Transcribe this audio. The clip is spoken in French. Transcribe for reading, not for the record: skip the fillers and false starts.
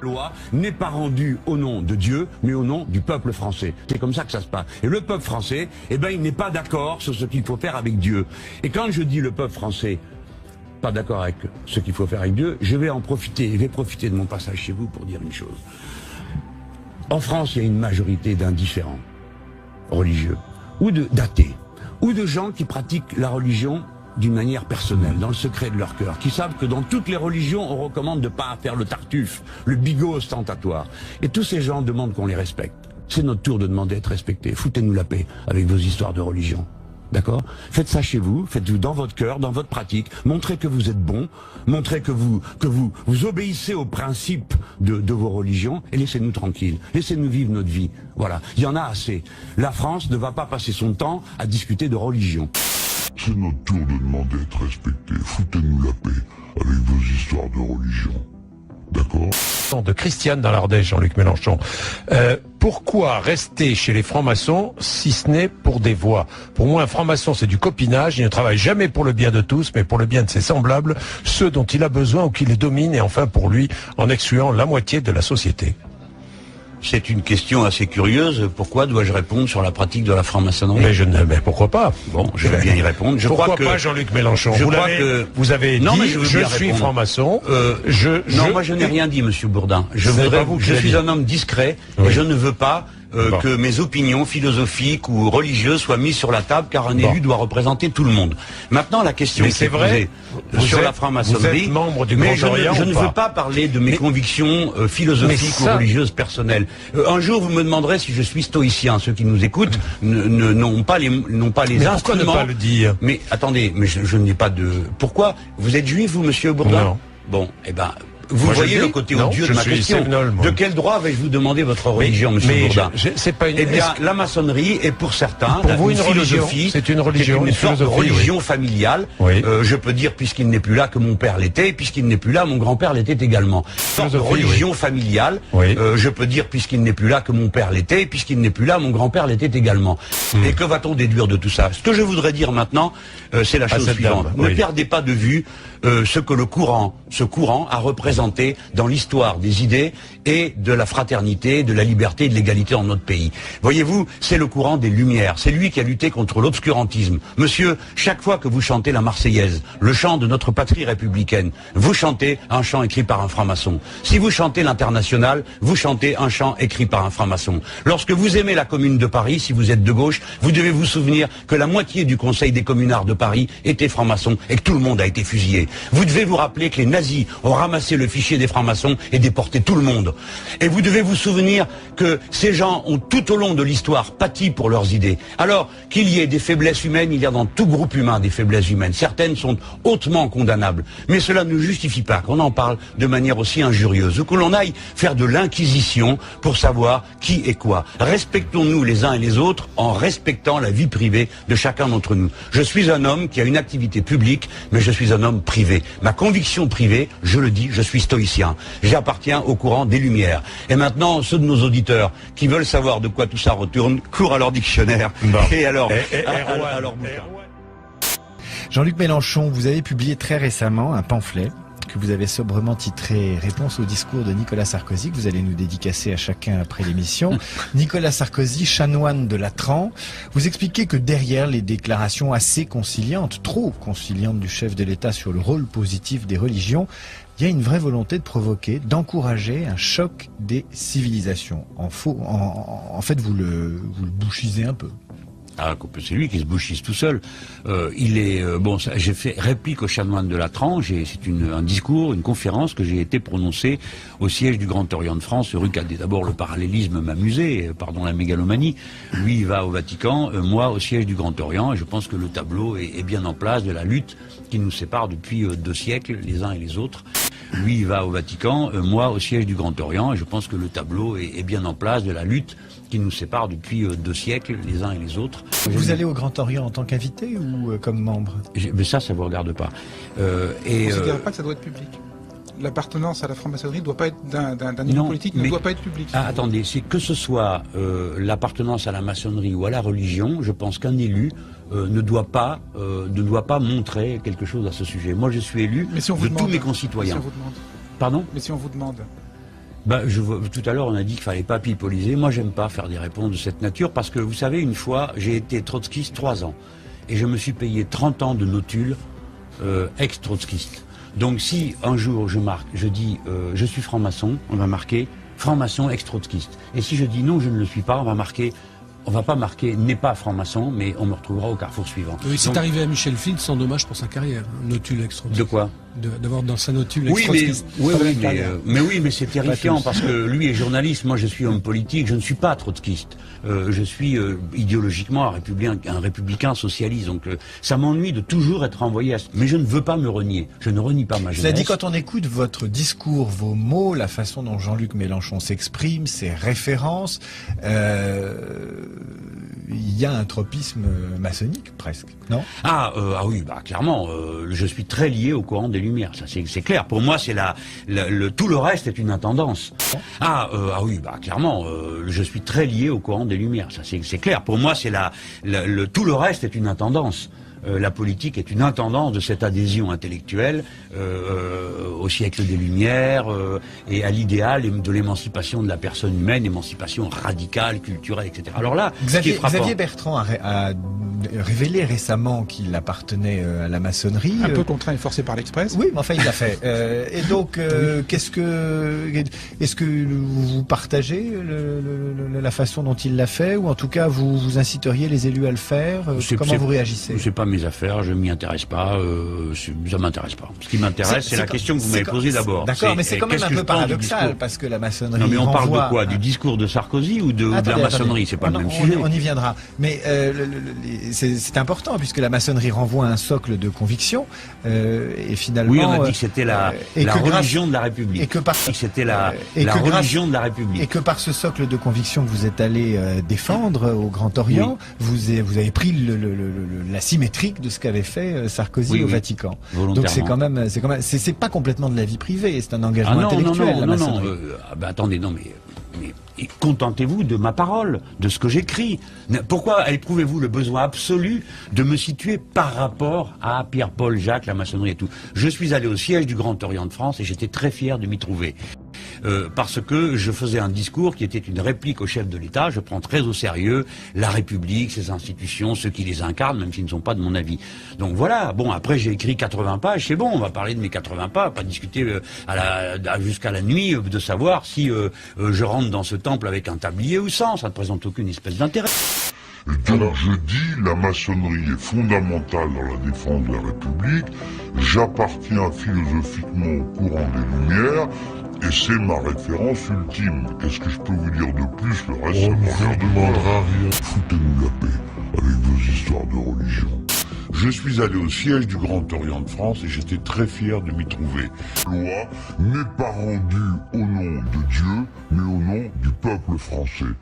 loi n'est pas rendue au nom de Dieu, mais au nom du peuple français. C'est comme ça que ça se passe. Et le peuple français, eh ben, il n'est pas d'accord sur ce qu'il faut faire avec Dieu. Et quand je dis le peuple français, pas d'accord avec ce qu'il faut faire avec Dieu, je vais en profiter, je vais profiter de mon passage chez vous pour dire une chose. En France, il y a une majorité d'indifférents religieux, ou d'athées, ou de gens qui pratiquent la religion d'une manière personnelle, dans le secret de leur cœur, qui savent que dans toutes les religions, on recommande de ne pas faire le tartuffe, le bigot ostentatoire. Et tous ces gens demandent qu'on les respecte. C'est notre tour de demander d'être respectés. Foutez-nous la paix avec vos histoires de religion. D'accord? Faites ça chez vous, faites-vous dans votre cœur, dans votre pratique, montrez que vous êtes bon, montrez que vous obéissez aux principes de vos religions, et laissez-nous tranquilles, laissez-nous vivre notre vie. Voilà, il y en a assez. La France ne va pas passer son temps à discuter de religion. C'est notre tour de demander d'être respecté. Foutez-nous la paix avec vos histoires de religion. D'accord? De Christiane dans l'Ardèche, Jean-Luc Mélenchon. Pourquoi rester chez les francs-maçons si ce n'est pour des voix? Pour moi, un franc-maçon, c'est du copinage. Il ne travaille jamais pour le bien de tous, mais pour le bien de ses semblables, ceux dont il a besoin ou qui les dominent, et enfin pour lui, en excluant la moitié de la société. C'est une question assez curieuse. Pourquoi dois-je répondre sur la pratique de la franc-maçonnerie? Mais pourquoi pas? Bon, je vais bien y répondre. Pourquoi pas, Jean-Luc Mélenchon? Vous avez dit, je suis franc-maçon. Non, moi je n'ai rien dit, Monsieur Bourdin. Je suis un homme discret, et je ne veux pas que mes opinions philosophiques ou religieuses soient mises sur la table, car un élu doit représenter tout le monde. Maintenant, la question qui est posée sur la franc-maçonnerie, vous êtes membre du Grand Orient, je ne veux pas parler de mes convictions philosophiques ou religieuses personnelles. Un jour, vous me demanderez si je suis stoïcien. Ceux qui nous écoutent n'ont pas les instruments. Pourquoi ne pas le dire? Mais attendez, mais je n'ai pas de... Pourquoi? Vous êtes juif, vous, Monsieur Bourdin? Non. Bon, eh ben... Vous voyez le côté odieux de ma question. De quel droit vais-je vous demander votre religion, Monsieur Bourdin? C'est pas une... Eh bien, la maçonnerie est pour certains pour vous une philosophie. C'est une religion, une sorte de religion familiale. Oui. Je peux dire, puisqu'il n'est plus là, que mon père l'était, et puisqu'il n'est plus là, mon grand-père l'était également. Sorte de religion familiale. Je peux dire, puisqu'il n'est plus là, que mon père l'était, et puisqu'il n'est plus là, mon grand-père l'était également. Et que va-t-on déduire de tout ça? Ce que je voudrais dire maintenant, c'est la chose suivante. Ne perdez pas de vue ce que ce courant a représenté dans l'histoire des idées et de la fraternité, de la liberté et de l'égalité dans notre pays. Voyez-vous, c'est le courant des Lumières. C'est lui qui a lutté contre l'obscurantisme. Monsieur, chaque fois que vous chantez la Marseillaise, le chant de notre patrie républicaine, vous chantez un chant écrit par un franc-maçon. Si vous chantez l'Internationale, vous chantez un chant écrit par un franc-maçon. Lorsque vous aimez la Commune de Paris, si vous êtes de gauche, vous devez vous souvenir que la moitié du Conseil des communards de Paris était franc-maçon et que tout le monde a été fusillé. Vous devez vous rappeler que les nazis ont ramassé le fichier des francs-maçons et déporté tout le monde. Et vous devez vous souvenir que ces gens ont tout au long de l'histoire pâti pour leurs idées. Alors, qu'il y ait des faiblesses humaines, il y a dans tout groupe humain des faiblesses humaines. Certaines sont hautement condamnables. Mais cela ne justifie pas qu'on en parle de manière aussi injurieuse ou que l'on aille faire de l'inquisition pour savoir qui est quoi. Respectons-nous les uns et les autres en respectant la vie privée de chacun d'entre nous. Je suis un homme qui a une activité publique, mais je suis un homme privé. Ma conviction privée, je le dis, je suis stoïcien. J'appartiens au courant des Lumières. Et maintenant, ceux de nos auditeurs qui veulent savoir de quoi tout ça retourne, courent à leur dictionnaire et à leur bouquin. Jean-Luc Mélenchon, vous avez publié très récemment un pamphlet que vous avez sobrement titré « Réponse au discours de Nicolas Sarkozy », que vous allez nous dédicacer à chacun après l'émission. Nicolas Sarkozy, chanoine de Latran. Vous expliquez que derrière les déclarations assez conciliantes, trop conciliantes du chef de l'État sur le rôle positif des religions, il y a une vraie volonté de provoquer, d'encourager un choc des civilisations. En fait, vous le bouchisez un peu. Ah, c'est lui qui se bouchise tout seul. J'ai fait réplique au chanoine de Latran. C'est un discours, une conférence que j'ai été prononcée au siège du Grand Orient de France, rue Cadet. D'abord, le parallélisme m'amusait, pardon la mégalomanie. Lui, il va au Vatican, moi au siège du Grand Orient. Et je pense que le tableau est bien en place de la lutte qui nous sépare depuis 2 siècles, les uns et les autres. Lui, il va au Vatican, moi au siège du Grand Orient. Et je pense que le tableau est bien en place de la lutte qui nous sépare depuis 2 siècles, les uns et les autres. Vous allez au Grand Orient en tant qu'invité ou comme membre? Mais ça vous regarde pas. Vous ne considérez pas que ça doit être public? L'appartenance à la franc-maçonnerie ne doit pas être d'un niveau politique, ne doit pas être public. Ah, attendez, c'est que ce soit l'appartenance à la maçonnerie ou à la religion, je pense qu'un élu ne doit pas montrer quelque chose à ce sujet. Moi, je suis élu de tous mes concitoyens. Mais si on vous demande. Pardon? Mais si on vous demande. Tout à l'heure, on a dit qu'il fallait pas pipoliser. Moi, j'aime pas faire des réponses de cette nature parce que, vous savez, une fois, j'ai été trotskiste 3 ans. Et je me suis payé 30 ans de notule ex-trotskiste. Donc, si un jour je dis je suis franc-maçon, on va marquer franc-maçon ex-trotskiste. Et si je dis non, je ne le suis pas, on va pas marquer n'est pas franc-maçon, mais on me retrouvera au carrefour suivant. Oui, c'est arrivé à Michel Field, sans dommage pour sa carrière. Notule ex-trotskiste. De quoi? D'avoir dans sa notule ex-trotskiste. Oui, mais c'est terrifiant parce que lui est journaliste, moi je suis homme politique, je ne suis pas trotskiste. Je suis idéologiquement un républicain socialiste, donc ça m'ennuie de toujours être envoyé à... Mais je ne veux pas me renier, je ne renie pas ma jeunesse. Cela dit, quand on écoute votre discours, vos mots, la façon dont Jean-Luc Mélenchon s'exprime, ses références, il y a un tropisme maçonnique presque, non? Oui, clairement, je suis très lié au courant des Lumières, ça c'est clair. Pour moi, c'est tout le reste est une intendance. Oui, clairement, je suis très lié au courant des Lumières, ça c'est clair. Pour moi, c'est tout le reste est une intendance. La politique est une intendance de cette adhésion intellectuelle au siècle des Lumières et à l'idéal de l'émancipation de la personne humaine, émancipation radicale, culturelle, etc. Alors là, Xavier Bertrand a révélé récemment qu'il appartenait à la maçonnerie. Un peu contraint et forcé par l'Express. Oui, mais enfin il l'a fait. Et donc, est-ce que vous partagez la façon dont il l'a fait, ou en tout cas vous inciteriez les élus à le faire? Comment vous réagissez? C'est pas mes affaires, je m'y intéresse pas, ça m'intéresse pas. Ce qui m'intéresse, c'est la question que vous m'avez posée d'abord. D'accord, mais c'est quand même un peu paradoxal, parce que la maçonnerie... Non, mais on parle de quoi? Du discours de Sarkozy ou de la maçonnerie? C'est pas le même sujet. On y viendra. Mais c'est important, puisque la maçonnerie renvoie à un socle de conviction, et finalement... Oui, on a dit que c'était la religion de la République. Et que par... C'était la religion de la République. Et que par ce socle de conviction que vous êtes allé défendre au Grand Orient, vous avez pris la symétrie de ce qu'avait fait Sarkozy au Vatican. Donc c'est quand même, c'est pas complètement de la vie privée, c'est un engagement intellectuel. Non. Attendez, non, mais contentez-vous de ma parole, de ce que j'écris. Pourquoi éprouvez-vous le besoin absolu de me situer par rapport à Pierre-Paul Jacques, la maçonnerie et tout? Je suis allé au siège du Grand Orient de France et j'étais très fier de m'y trouver. Parce que je faisais un discours qui était une réplique au chef de l'État. Je prends très au sérieux la République, ses institutions, ceux qui les incarnent, même s'ils ne sont pas de mon avis. Donc voilà, bon, après j'ai écrit 80 pages, c'est bon, on va parler de mes 80 pages, pas discuter jusqu'à la nuit de savoir si je rentre dans ce temple avec un tablier ou sans, ça ne présente aucune espèce d'intérêt. Et donc je dis, la maçonnerie est fondamentale dans la défense de la République, j'appartiens philosophiquement au courant des Lumières, et c'est ma référence ultime. Qu'est-ce que je peux vous dire de plus? Le reste, ça ne demandera rien. Foutez-nous la paix avec vos histoires de religion. Je suis allé au siège du Grand Orient de France et j'étais très fier de m'y trouver. La loi n'est pas rendue au nom de Dieu, mais au nom du peuple français.